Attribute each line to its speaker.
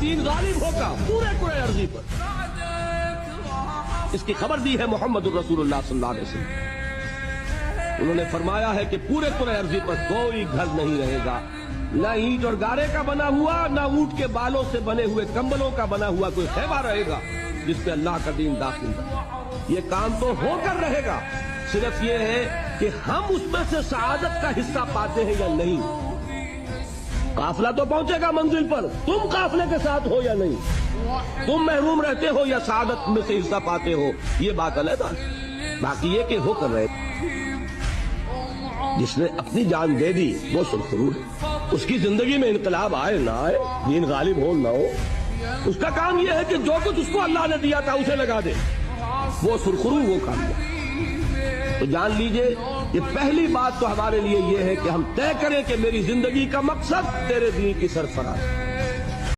Speaker 1: دین غالب ہوگا پورے کرۂ ارضی پر۔ اس کی خبر دی ہے محمد الرسول اللہ صلی اللہ علیہ وسلم۔ انہوں نے فرمایا ہے کہ پورے کرۂ ارضی پر کوئی گھر نہیں رہے گا، نہ اینٹ اور گارے کا بنا ہوا، نہ اونٹ کے بالوں سے بنے ہوئے کمبلوں کا بنا ہوا کوئی خیمہ رہے گا جس پہ اللہ کا دین داخل ہو۔ یہ کام تو ہو کر رہے گا، صرف یہ ہے کہ ہم اس میں سے سعادت کا حصہ پاتے ہیں یا نہیں۔ قافلہ تو پہنچے گا منزل پر، تم قافلے کے ساتھ ہو یا نہیں، تم محروم رہتے ہو یا سعادت میں سے حصہ پاتے ہو، یہ بات علیحدہ۔ باقی یہ کہ ہو کر رہے، جس نے اپنی جان دے دی وہ سرخرو ہے۔ اس کی زندگی میں انقلاب آئے نہ آئے، دین غالب ہو نہ ہو، اس کا کام یہ ہے کہ جو کچھ اس کو اللہ نے دیا تھا اسے لگا دے، وہ سرخرو وہ کام ہے۔ تو جان لیجئے یہ پہلی بات تو ہمارے لیے یہ ہے کہ ہم طے کریں کہ میری زندگی کا مقصد تیرے دین کی سرفراز ہے۔